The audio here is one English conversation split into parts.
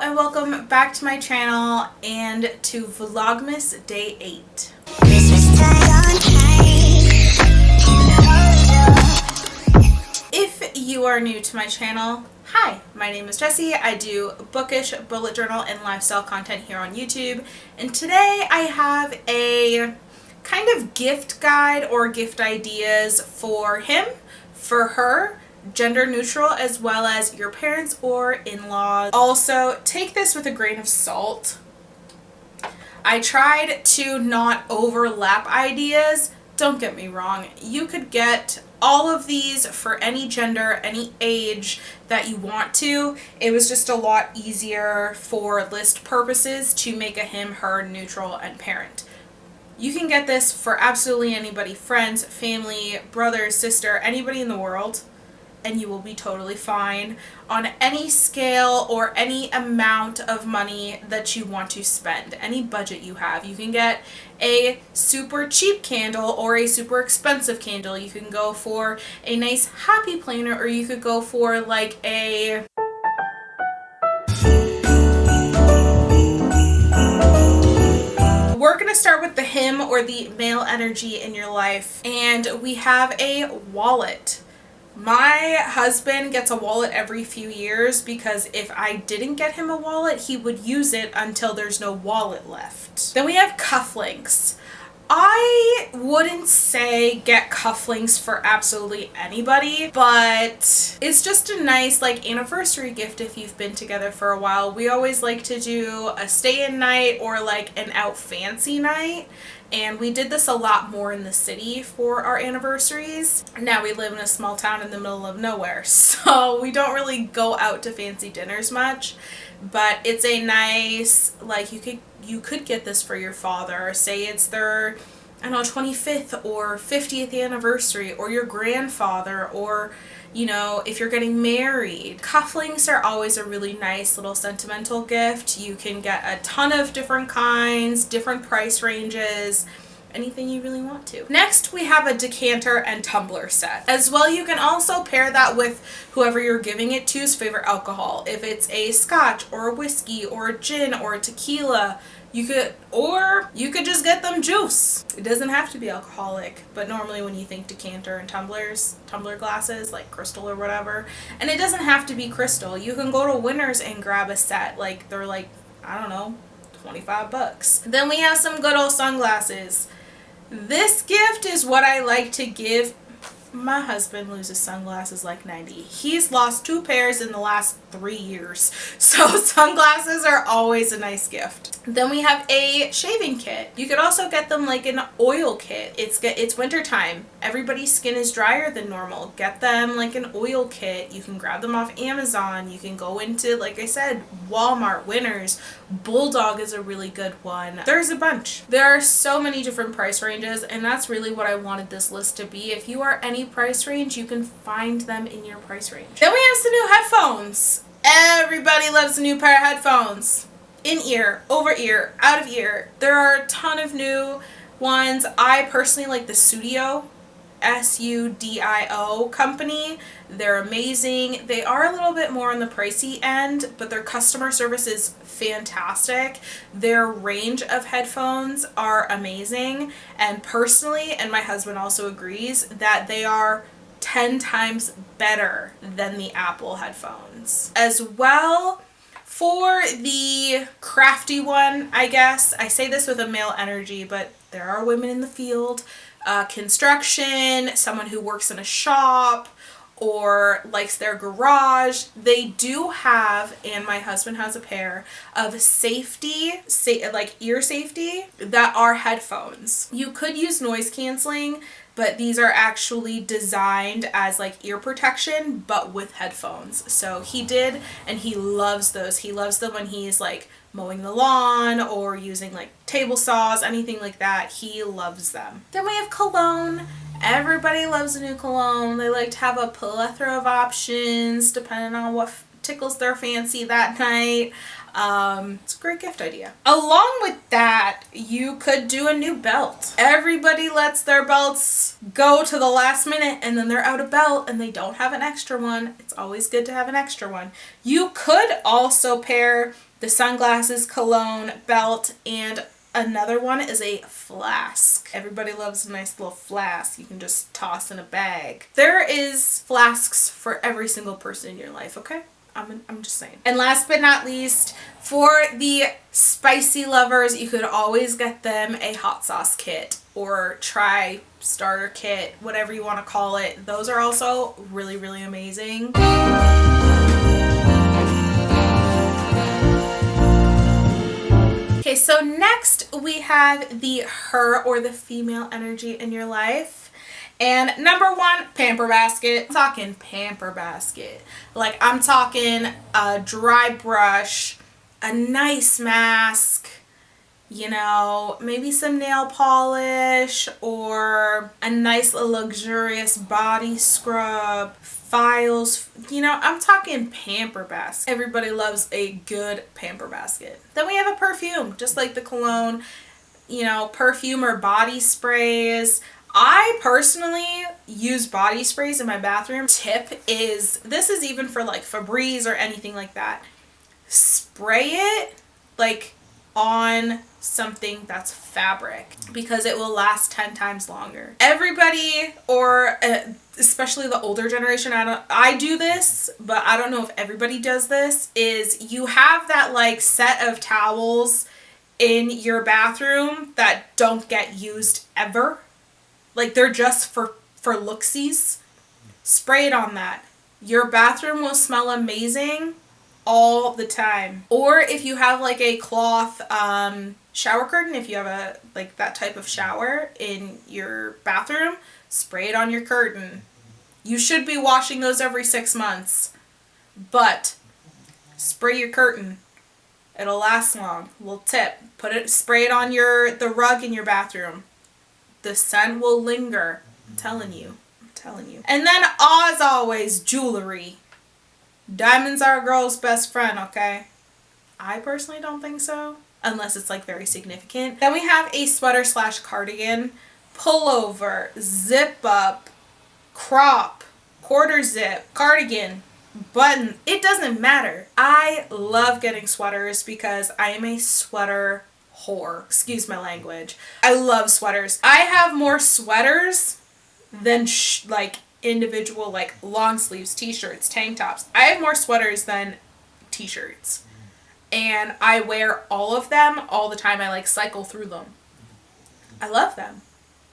and welcome back to my channel and to Vlogmas Day 8. If you are new to my channel, hi, my name is Jessie. I do bookish, bullet journal, and lifestyle content here on YouTube, and today I have a kind of gift guide or gift ideas for him, for her, gender neutral, as well as your parents or in-laws. Also, take this with a grain of salt. I tried to not overlap ideas. Don't get me wrong, you could get all of these for any gender, any age that you want to. It was just a lot easier for list purposes to make a him, her, neutral, and parent. You can get this for absolutely anybody, friends, family, brother, sister, anybody in the world, and you will be totally fine on any scale or any amount of money that you want to spend, any budget you have. You can get a super cheap candle or a super expensive candle. You can go for a nice happy planner, or you could go for like a We're going to start with the him or the male energy in your life, and we have a wallet. My husband gets a wallet every few years because if I didn't get him a wallet, he would use it until there's no wallet left. Then we have cufflinks. I wouldn't say get cufflinks for absolutely anybody, but it's just a nice like anniversary gift if you've been together for a while. We always like to do a stay-in night or like an out fancy night. And we did this a lot more in the city for our anniversaries. Now we live in a small town in the middle of nowhere, so we don't really go out to fancy dinners much. But it's a nice, like you could get this for your father. Say it's their, I don't know, 25th or 50th anniversary, or your grandfather, or you know, if you're getting married. Cufflinks are always a really nice little sentimental gift. You can get a ton of different kinds, different price ranges, anything you really want to. Next, we have a decanter and tumbler set. As well, you can also pair that with whoever you're giving it to's favorite alcohol. If it's a scotch or a whiskey or a gin or a tequila, you could just get them juice. It doesn't have to be alcoholic, but normally when you think decanter and tumbler glasses, like crystal or whatever, and it doesn't have to be crystal. You can go to Winners and grab a set. Like, they're like, I don't know, 25 bucks. Then we have some good old sunglasses. This gift is what I like to give. My husband loses sunglasses like 90. He's lost 2 pairs in the last 3 years. So sunglasses are always a nice gift. Then we have a shaving kit. You could also get them like an oil kit. It's winter time. Everybody's skin is drier than normal. Get them like an oil kit. You can grab them off Amazon. You can go into, like I said, Walmart, Winners. Bulldog is a really good one. There's a bunch. There are so many different price ranges, and that's really what I wanted this list to be. If you are any price range, you can find them in your price range. Then we have some new headphones. Everybody loves a new pair of headphones. In-ear, over-ear, out-of-ear. There are a ton of new ones. I personally like the Sudio, S-U-D-I-O company. They're amazing. They are a little bit more on the pricey end, but their customer service is fantastic. Their range of headphones are amazing, and personally, and my husband also agrees, that they are 10 times better than the Apple headphones. As well, for the crafty one, I guess, I say this with a male energy, but there are women in the field, construction, someone who works in a shop, or likes their garage. They do have, and my husband has a pair of like ear safety that are headphones. You could use noise canceling, but these are actually designed as like ear protection, but with headphones. So he did, and he loves those. He loves them when he's like mowing the lawn or using like table saws, anything like that. He loves them. Then we have cologne. Everybody loves a new cologne. They like to have a plethora of options depending on what tickles their fancy that night. It's a great gift idea. Along with that, you could do a new belt. Everybody lets their belts go to the last minute and then they're out of belt and they don't have an extra one. It's always good to have an extra one. You could also pair the sunglasses, cologne, belt, and another one is a flask. Everybody loves a nice little flask you can just toss in a bag. There is flasks for every single person in your life, okay? I'm just saying. And last but not least, for the spicy lovers, you could always get them a hot sauce kit or try starter kit, whatever you want to call it. Those are also really, really amazing. Okay, so next we have the her or the female energy in your life. And number one, pamper basket. I'm talking pamper basket. Like, I'm talking a dry brush, a nice mask, you know, maybe some nail polish, or a nice luxurious body scrub, files. You know, I'm talking pamper basket. Everybody loves a good pamper basket. Then we have a perfume, just like the cologne, you know, perfume or body sprays. I personally use body sprays in my bathroom. Tip is, this is even for like Febreze or anything like that. Spray it like on something that's fabric because it will last 10 times longer. Everybody, or especially the older generation, I do this, but I don't know if everybody does this, is you have that like set of towels in your bathroom that don't get used ever. Like, they're just for looksies. Spray it on that. Your bathroom will smell amazing all the time. Or if you have like a cloth shower curtain, if you have a like that type of shower in your bathroom, spray it on your curtain. You should be washing those every 6 months, but spray your curtain. It'll last long. Little tip: spray it on the rug in your bathroom. The scent will linger. I'm telling you. And then, as always, jewelry. Diamonds are a girl's best friend, okay? I personally don't think so, unless it's like very significant. Then we have a sweater / cardigan, pullover, zip up, crop, quarter zip, cardigan, button. It doesn't matter. I love getting sweaters because I am a sweater whore. Excuse my language. I love sweaters. I have more sweaters than like individual like long sleeves, t-shirts, tank tops. I have more sweaters than t-shirts. And I wear all of them all the time. I like cycle through them. I love them.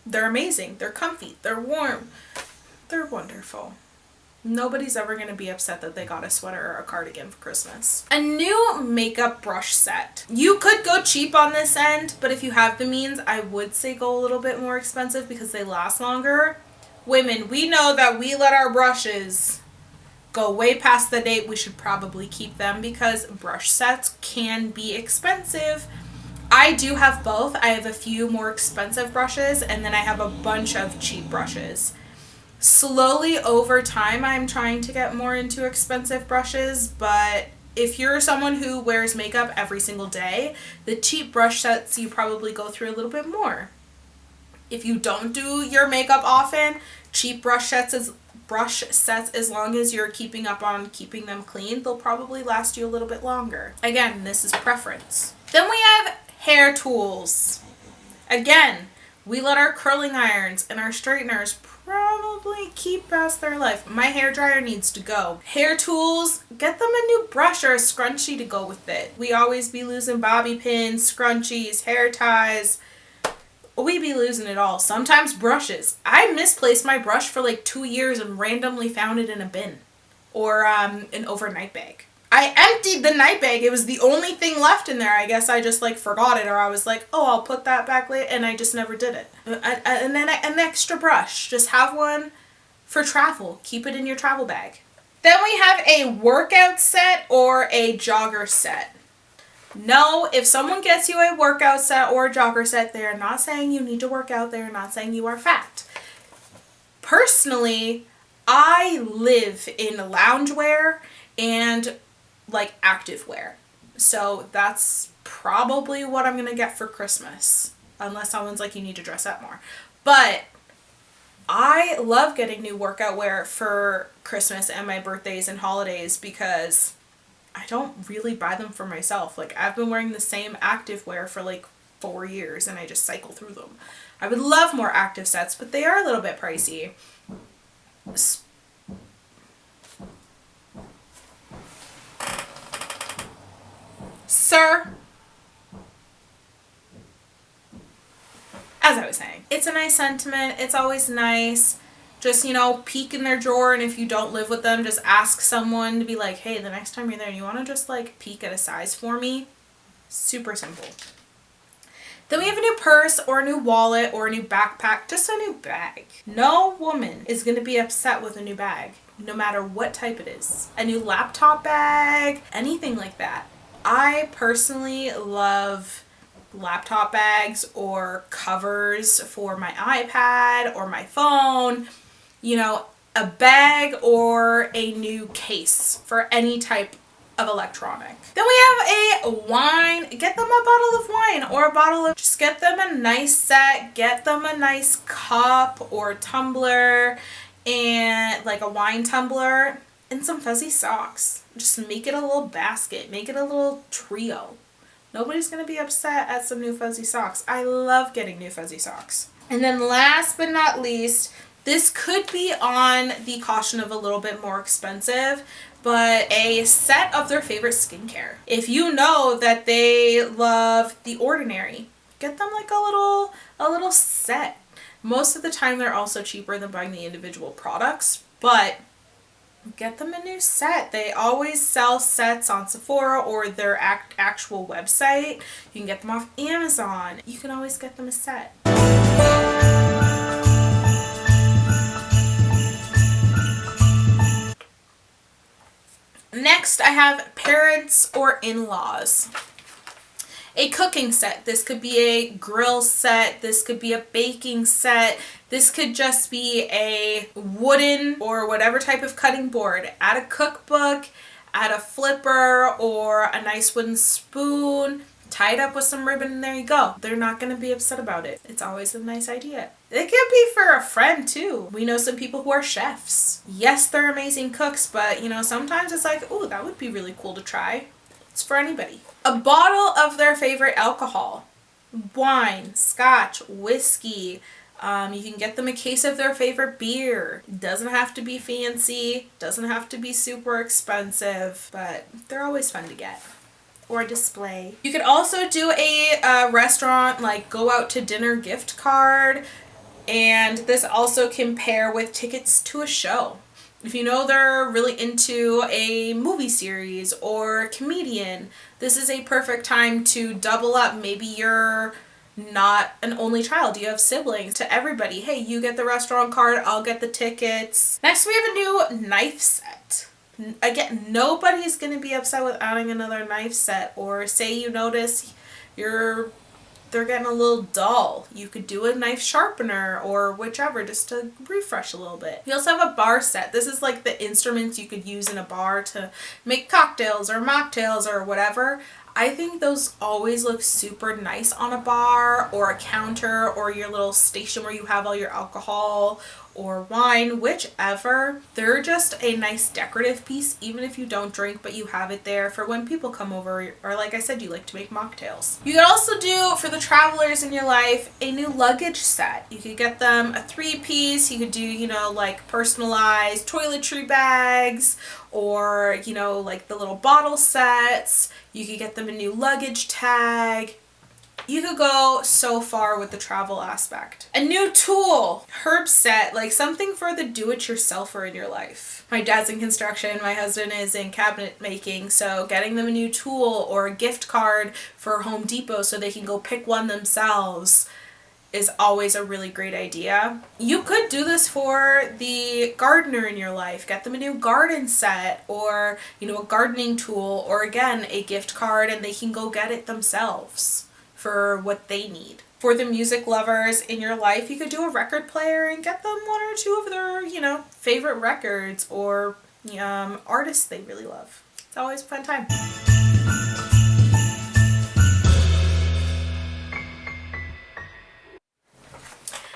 They're amazing. They're comfy. They're warm. They're wonderful. Nobody's ever going to be upset that they got a sweater or a cardigan for Christmas. A new makeup brush set. You could go cheap on this end, but if you have the means, I would say go a little bit more expensive because they last longer. Women, we know that we let our brushes go way past the date. We should probably keep them because brush sets can be expensive. I do have both. I have a few more expensive brushes and then I have a bunch of cheap brushes. Slowly over time, I'm trying to get more into expensive brushes, but if you're someone who wears makeup every single day, the cheap brush sets you probably go through a little bit more. If you don't do your makeup often, cheap brush sets, as long as you're keeping up on keeping them clean, they'll probably last you a little bit longer. Again, this is preference. Then we have hair tools. Again, we let our curling irons and our straighteners probably keep past their life. My hair dryer needs to go. Hair tools, get them a new brush or a scrunchie to go with it. We always be losing bobby pins, scrunchies, hair ties. We be losing it all. Sometimes brushes. I misplaced my brush for like 2 years and randomly found it in a bin or an overnight bag. I emptied the night bag. It was the only thing left in there. I guess I just like forgot it, or I was like, oh, I'll put that back later, and I just never did it. And then an extra brush. Just have one for travel. Keep it in your travel bag. Then we have a workout set or a jogger set. No, if someone gets you a workout set or a jogger set, they are not saying you need to work out. They are not saying you are fat. Personally, I live in loungewear, and like activewear. So that's probably what I'm gonna get for Christmas, unless someone's like, you need to dress up more. But I love getting new workout wear for Christmas and my birthdays and holidays because I don't really buy them for myself. Like, I've been wearing the same activewear for like 4 years and I just cycle through them. I would love more active sets, but they are a little bit pricey. Sir, as I was saying, it's a nice sentiment. It's always nice. Just, peek in their drawer, and if you don't live with them, just ask someone to be like, hey, the next time you're there, you want to just like peek at a size for me? Super simple. Then we have a new purse or a new wallet or a new backpack, just a new bag. No woman is going to be upset with a new bag, no matter what type it is. A new laptop bag, anything like that. I personally love laptop bags or covers for my iPad or my phone. A bag or a new case for any type of electronic. Then we have a wine. Get them a bottle of wine or a bottle of, just get them a nice set, get them a nice cup or tumbler, and like a wine tumbler, and some fuzzy socks. Just make it a little basket, make it a little trio. Nobody's gonna be upset at some new fuzzy socks. I love getting new fuzzy socks. And then last but not least, this could be on the caution of a little bit more expensive, but a set of their favorite skincare. If you know that they love The Ordinary, get them like a little set. Most of the time they're also cheaper than buying the individual products, but get them a new set. They always sell sets on Sephora or their actual website. You can get them off Amazon. You can always get them a set. Next, I have parents or in-laws. A cooking set. This could be a grill set. This could be a baking set. This could just be a wooden or whatever type of cutting board. Add a cookbook, add a flipper or a nice wooden spoon. Tie it up with some ribbon and there you go. They're not going to be upset about it. It's always a nice idea. It could be for a friend too. We know some people who are chefs. Yes, they're amazing cooks, but sometimes it's like, oh, that would be really cool to try. It's for anybody. A bottle of their favorite alcohol. Wine, scotch, whiskey. You can get them a case of their favorite beer. Doesn't have to be fancy. Doesn't have to be super expensive, but they're always fun to get. Or display. You could also do a restaurant, like go out to dinner gift card, and this also can pair with tickets to a show. If you know they're really into a movie series or comedian, this is a perfect time to double up. Maybe you're not an only child, you have siblings. To everybody, hey, you get the restaurant card, I'll get the tickets. Next we have a new knife set. Again, nobody's going to be upset with adding another knife set, or say you notice they're getting a little dull. You could do a knife sharpener or whichever just to refresh a little bit. You also have a bar set. This is like the instruments you could use in a bar to make cocktails or mocktails or whatever. I think those always look super nice on a bar or a counter or your little station where you have all your alcohol or wine, whichever. They're just a nice decorative piece, even if you don't drink, but you have it there for when people come over, or like I said, you like to make mocktails. You could also do, for the travelers in your life, a new luggage set. You could get them a 3-piece. You could do, like personalized toiletry bags, or, like the little bottle sets. You could get them a new luggage tag. You could go so far with the travel aspect. A new tool, herb set, like something for the do-it-yourselfer in your life. My dad's in construction, my husband is in cabinet making, so getting them a new tool or a gift card for Home Depot so they can go pick one themselves is always a really great idea. You could do this for the gardener in your life. Get them a new garden set or, a gardening tool, or again, a gift card, and they can go get it themselves for what they need. For the music lovers in your life, you could do a record player and get them one or two of their, favorite records or artists they really love. It's always a fun time.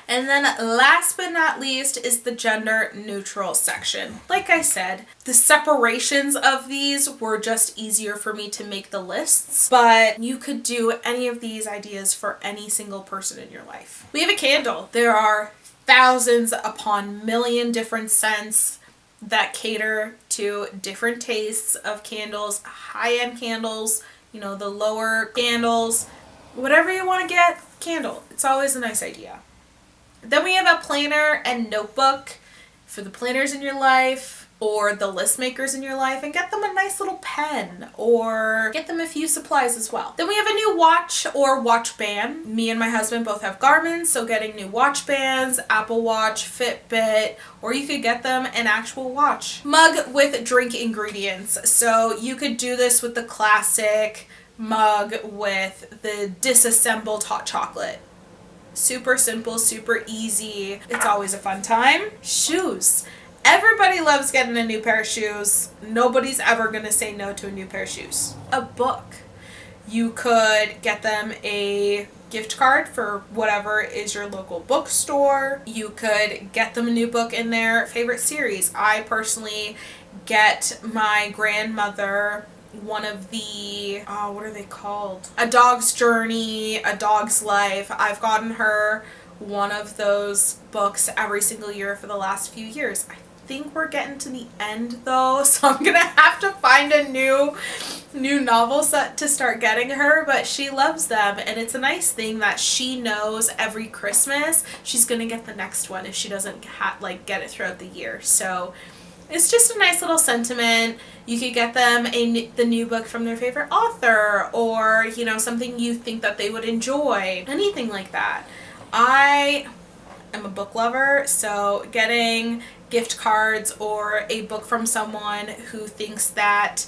And then last but not least is the gender neutral section. Like I said, the separations of these were just easier for me to make the lists, but you could do any of these ideas for any single person in your life. We have a candle. There are thousands upon million different scents that cater to different tastes of candles, high-end candles, you know, the lower candles, whatever you want to get, candle. It's always a nice idea. Then we have a planner and notebook for the planners in your life or the list makers in your life, and get them a nice little pen or get them a few supplies as well. Then we have a new watch or watch band. Me and my husband both have Garmin, so getting new watch bands, Apple Watch, Fitbit, or you could get them an actual watch. Mug with drink ingredients. So you could do this with the classic mug with the disassembled hot chocolate. Super simple, super easy. It's always a fun time. Shoes. Everybody loves getting a new pair of shoes. Nobody's ever gonna say no to a new pair of shoes. A book. You could get them a gift card for whatever is your local bookstore. You could get them a new book in their favorite series. I personally get my grandmother one of the, what are they called? A Dog's Journey, A Dog's Life. I've gotten her one of those books every single year for the last few years. I think we're getting to the end though, so I'm gonna have to find a new novel set to start getting her, but she loves them, and it's a nice thing that she knows every Christmas she's gonna get the next one if she doesn't get it throughout the year. So it's just a nice little sentiment. You could get them the new book from their favorite author, or, you know, something you think that they would enjoy. Anything like that. I am a book lover, so getting gift cards or a book from someone who thinks that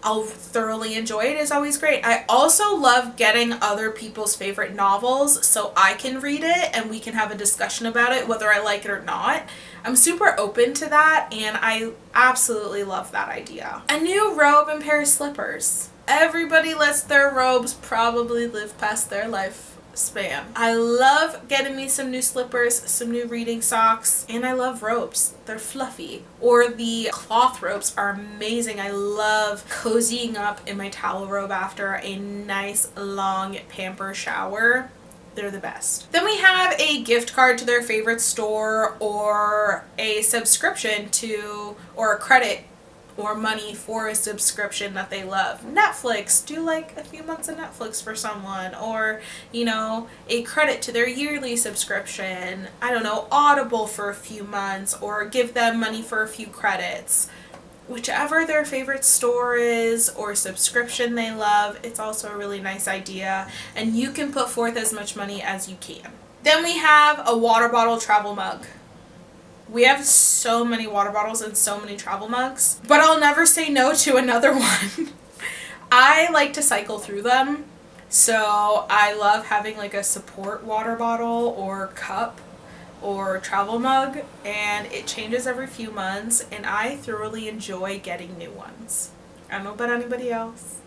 I'll thoroughly enjoy it is always great. I also love getting other people's favorite novels so I can read it and we can have a discussion about it, whether I like it or not. I'm super open to that, and I absolutely love that idea. A new robe and pair of slippers. Everybody lets their robes probably live past their lifespan. I love getting me some new slippers, some new reading socks, and I love robes. They're fluffy. Or the cloth robes are amazing. I love cozying up in my towel robe after a nice long pamper shower. They're the best. Then we have a gift card to their favorite store, or a subscription to, or a credit or money for a subscription that they love. Netflix, do like a few months of Netflix for someone, or, you know, a credit to their yearly subscription. I don't know, Audible for a few months, or give them money for a few credits. Whichever their favorite store is or subscription they love, it's also a really nice idea, and you can put forth as much money as you can. Then we have a water bottle travel mug. We have so many water bottles and so many travel mugs, but I'll never say no to another one. I like to cycle through them, so I love having like a support water bottle or cup or travel mug, and it changes every few months, and I thoroughly enjoy getting new ones. I don't know about anybody else,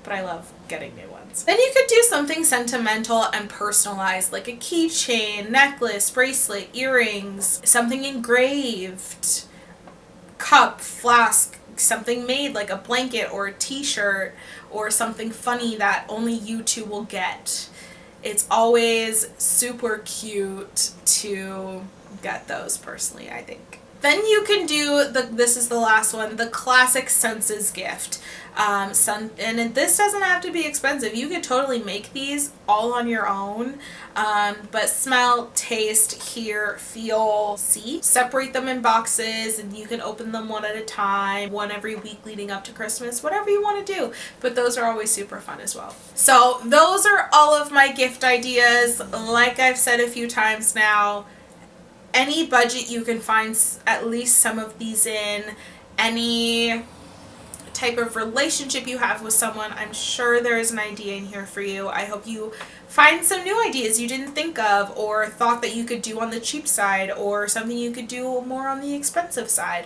but I love getting new ones. Then you could do something sentimental and personalized, like a keychain, necklace, bracelet, earrings, something engraved, cup, flask, something made like a blanket or a t-shirt, or something funny that only you two will get. It's always super cute to get those personally, I think. Then you can do this is the last one, the classic senses gift. And this doesn't have to be expensive. You could totally make these all on your own. But smell, taste, hear, feel, see. Separate them in boxes, and you can open them one at a time, one every week leading up to Christmas, whatever you want to do. But those are always super fun as well. So those are all of my gift ideas. Like I've said a few times now, any budget you can find at least some of these in, any type of relationship you have with someone, I'm sure there is an idea in here for you. I hope you find some new ideas you didn't think of or thought that you could do on the cheap side, or something you could do more on the expensive side.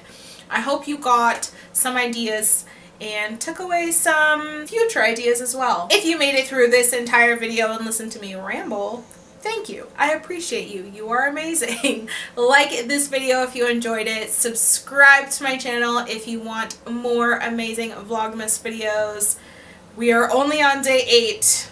I hope you got some ideas and took away some future ideas as well. If you made it through this entire video and listened to me ramble, thank you. I appreciate you. You are amazing. Like this video if you enjoyed it. Subscribe to my channel if you want more amazing Vlogmas videos. We are only on day 8,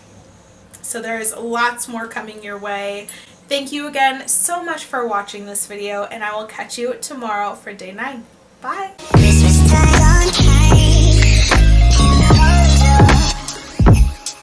so there's lots more coming your way. Thank you again so much for watching this video, and I will catch you tomorrow for day 9. Bye!